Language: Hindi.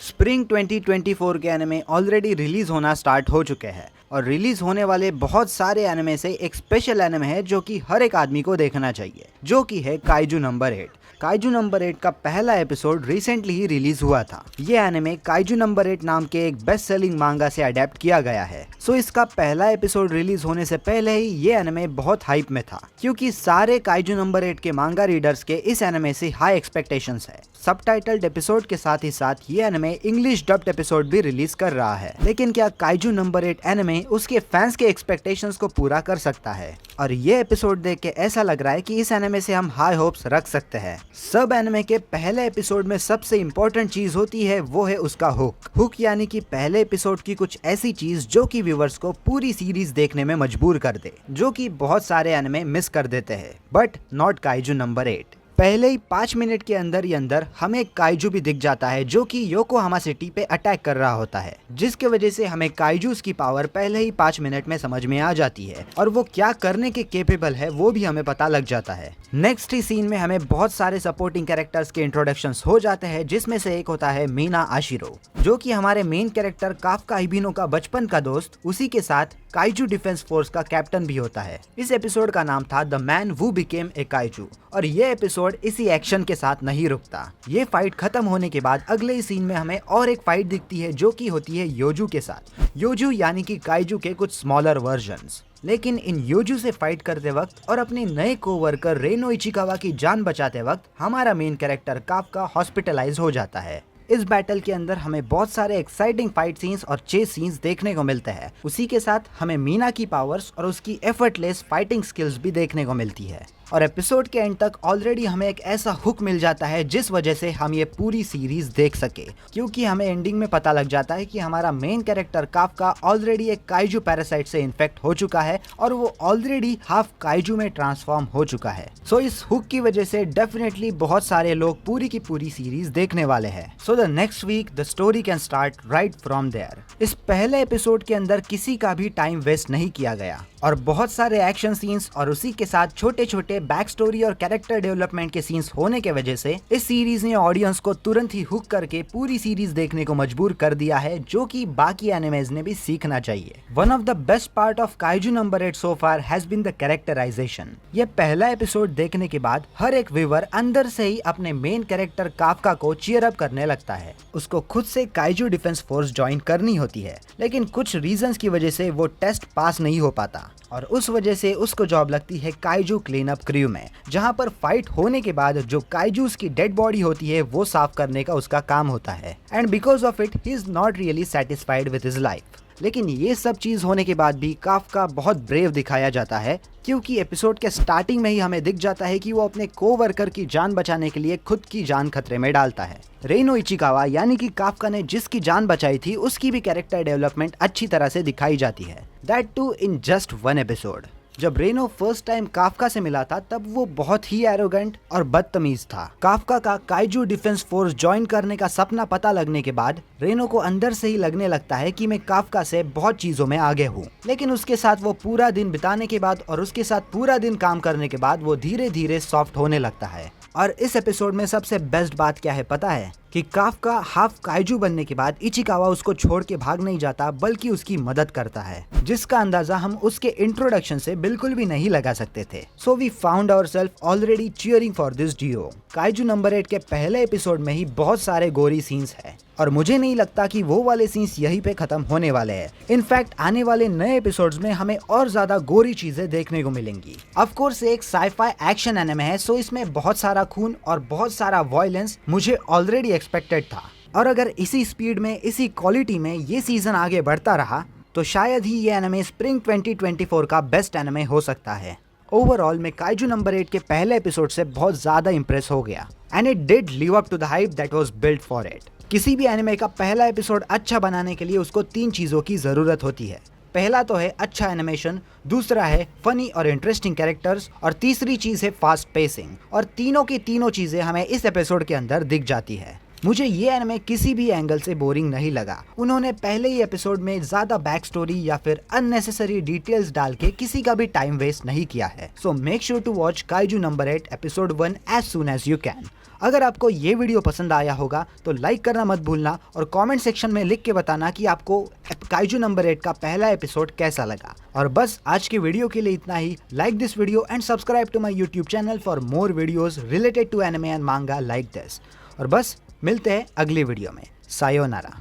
स्प्रिंग 2024 के एनिमे ऑलरेडी रिलीज होना स्टार्ट हो चुके हैं और रिलीज होने वाले बहुत सारे एनिमे से एक स्पेशल एनिमे है जो कि हर एक आदमी को देखना चाहिए, जो कि है काइजू नंबर 8। काइजू नंबर 8 का पहला एपिसोड रिसेंटली ही रिलीज हुआ था। ये एनिमे काइजू नंबर 8 नाम के एक बेस्ट सेलिंग मांगा से अडेप्ट किया गया है। सो इसका पहला एपिसोड रिलीज होने से पहले ही ये एनिमे बहुत हाइप में था, क्योंकि सारे काइजू नंबर 8 के मांगा रीडर्स के इस एनिमे से हाई एक्सपेक्टेशंस है। सबटाइटल्ड एपिसोड के साथ ही साथ ये एनिमे इंग्लिश डब्ड एपिसोड भी रिलीज कर रहा है। लेकिन क्या काइजू नंबर 8 एनिमे उसके फैंस के एक्सपेक्टेशंस को पूरा कर सकता है? और ये एपिसोड देख के ऐसा लग रहा है कि इस एनिमे से हम हाई होप्स रख सकते हैं। सब एनिमे के पहले एपिसोड में सबसे इम्पोर्टेंट चीज होती है वो है उसका हुक यानी कि पहले एपिसोड की कुछ ऐसी चीज जो कि व्यूवर्स को पूरी सीरीज देखने में मजबूर कर दे, जो कि बहुत सारे एनिमे मिस कर देते हैं, बट नॉट काइजू नंबर 8। पहले ही 5 मिनट के अंदर ही अंदर हमें काइजू भी दिख जाता है जो कि योकोहामा सिटी पे अटैक कर रहा होता है, जिसके वजह से हमें काइजूस की पावर पहले ही 5 मिनट में समझ में आ जाती है और वो क्या करने के केपेबल है वो भी हमें पता लग जाता है। नेक्स्ट ही सीन में हमें बहुत सारे सपोर्टिंग कैरेक्टर्स के इंट्रोडक्शंस हो जाते हैं, जिसमें से एक होता है मीना आशिरो, जो कि हमारे मेन कैरेक्टर काफका हिबिनो का बचपन का दोस्त, उसी के साथ काइजू डिफेंस फोर्स का कैप्टन भी होता है। इस एपिसोड का नाम था the man who became a kaiju और ये एपिसोड इसी एक्शन के साथ नहीं रुकता। ये फाइट खत्म होने के बाद अगले ही सीन में हमें और एक फाइट दिखती है जो कि होती है योजू के साथ। योजू यानी कि काइजू के कुछ स्मॉलर वर्जन्स। लेकिन इन योजू से फाइट करते वक्त और अपने नए कोवर्कर रेनो इचिकावा की जान बचाते वक्त हमारा मेन कैरेक्टर काफका हॉस्पिटलाइज हो जाता है। इस बैटल के अंदर हमें बहुत सारे एक्साइटिंग फाइट सीन्स और चेस सीन्स देखने को मिलते हैं। उसी के साथ हमें मीना की पावर्स और उसकी एफर्टलेस फाइटिंग स्किल्स भी देखने को मिलती है। और एपिसोड के एंड तक ऑलरेडी हमें एक ऐसा हुक मिल जाता है जिस वजह से हम ये पूरी सीरीज देख सके, क्योंकि हमें एंडिंग में पता लग जाता है कि हमारा मेन कैरेक्टर काफका ऑलरेडी एक काइजू पैरासाइट से इन्फेक्ट हो चुका है और वो ऑलरेडी हाफ काइजू में ट्रांसफॉर्म हो चुका है। सो इस हुक की वजह से डेफिनेटली बहुत सारे लोग पूरी की पूरी सीरीज देखने वाले हैं। So the next week the story can start right from there. इस पहले एपिसोड के अंदर किसी का भी टाइम वेस्ट नहीं किया गया और बहुत सारे एक्शन सीन्स और उसी के साथ छोटे छोटे बैक स्टोरी और कैरेक्टर डेवलपमेंट के सीन्स होने के वजह से इस सीरीज ने ऑडियंस को तुरंत ही हुक करके पूरी सीरीज देखने को मजबूर कर दिया है, जो कि बाकी एनिमेज ने भी सीखना चाहिए। One of the best part of Kaiju number 8 so far has been the characterization. ये पहला एपिसोड देखने के बाद हर एक व्यूअर अंदर से ही अपने मेन कैरेक्टर काफका को चीयर अप करने लगता है। उसको खुद से काइजू डिफेंस फोर्स ज्वाइन करनी होती है, लेकिन कुछ रीजंस की वजह से वो टेस्ट पास नहीं हो पाता और उस वजह से उसको जॉब लगती है काइजू क्लीन अप क्रू में, जहां पर फाइट होने के बाद जो काइजूस की डेड बॉडी होती है वो साफ करने का उसका काम होता है। And because of it he is not really satisfied with his life. लेकिन ये सब चीज होने के बाद भी काफका बहुत ब्रेव दिखाया जाता है, क्योंकि एपिसोड के स्टार्टिंग में ही हमें दिख जाता है कि वो अपने कोवर्कर की जान बचाने के लिए खुद की जान खतरे में डालता है। रेनो इचिकावा यानी कि काफका ने जिसकी जान बचाई थी उसकी भी कैरेक्टर डेवलपमेंट अच्छी तरह से दिखाई जाती है, that too in just 1 episode. जब रेनो फर्स्ट टाइम काफका से मिला था तब वो बहुत ही एरोगेंट और बदतमीज था। काफका का काइजू डिफेंस फोर्स ज्वाइन करने का सपना पता लगने के बाद रेनो को अंदर से ही लगने लगता है कि मैं काफका से बहुत चीजों में आगे हूँ। लेकिन उसके साथ वो पूरा दिन बिताने के बाद और उसके साथ पूरा दिन काम करने के बाद वो धीरे धीरे सॉफ्ट होने लगता है। और इस एपिसोड में सबसे बेस्ट बात क्या है पता है? कि काफका हाफ काइजू बनने के बाद इचिकावा उसको छोड़ के भाग नहीं जाता, बल्कि उसकी मदद करता है, जिसका अंदाजा हम उसके इंट्रोडक्शन से बिल्कुल भी नहीं लगा सकते थे। So we found ourselves already cheering for this duo. Kaiju number 8 के पहले एपिसोड में ही बहुत सारे गोरी सीन्स है और मुझे नहीं लगता कि वो वाले सीन्स यहीं पे खत्म होने वाले हैं। इनफैक्ट आने वाले नए एपिसोड्स में हमें और ज्यादा गोरी चीजें देखने को मिलेंगी। ऑफ कोर्स एक साईफाई एक्शन एनिमे है, सो इसमें बहुत सारा खून और बहुत सारा वायलेंस मुझे ऑलरेडी एक्सपेक्टेड था। और अगर इसी स्पीड में, इसी क्वालिटी में ये सीजन आगे बढ़ता रहा तो शायद ही ये एनिमे स्प्रिंग 2024 का बेस्ट एनिमे हो सकता है। ओवरऑल मैं काइजू नंबर 8 के पहले एपिसोड से बहुत ज्यादा इंप्रेस हो गया and it did live up to the hype that was built for it. किसी भी एनिमे का पहला एपिसोड अच्छा बनाने के लिए उसको 3 चीजों की जरूरत होती है। पहला तो है अच्छा एनिमेशन, दूसरा है फनी और इंटरेस्टिंग कैरेक्टर्स और तीसरी चीज है फास्ट पेसिंग। और तीनों की तीनों चीजें हमें इस एपिसोड के अंदर दिख जाती है। मुझे ये एनिमे किसी भी एंगल से बोरिंग नहीं लगा। उन्होंने पहले ही एपिसोड में ज्यादा बैक स्टोरी या फिर अननेसेसरी डिटेल्स डाल के किसी का भी टाइम वेस्ट नहीं किया है। So make sure to watch Kaiju number 8 episode 1 as soon as you can. अगर आपको ये वीडियो पसंद आया होगा तो लाइक करना मत भूलना और कमेंट सेक्शन में लिख के बताना कि आपको काइजू नंबर 8 का पहला एपिसोड कैसा लगा। और बस आज की वीडियो के लिए इतना ही। Like this video and subscribe to my YouTube channel for more videos related to anime and manga like this. और बस मिलते हैं अगली वीडियो में। सायोनारा।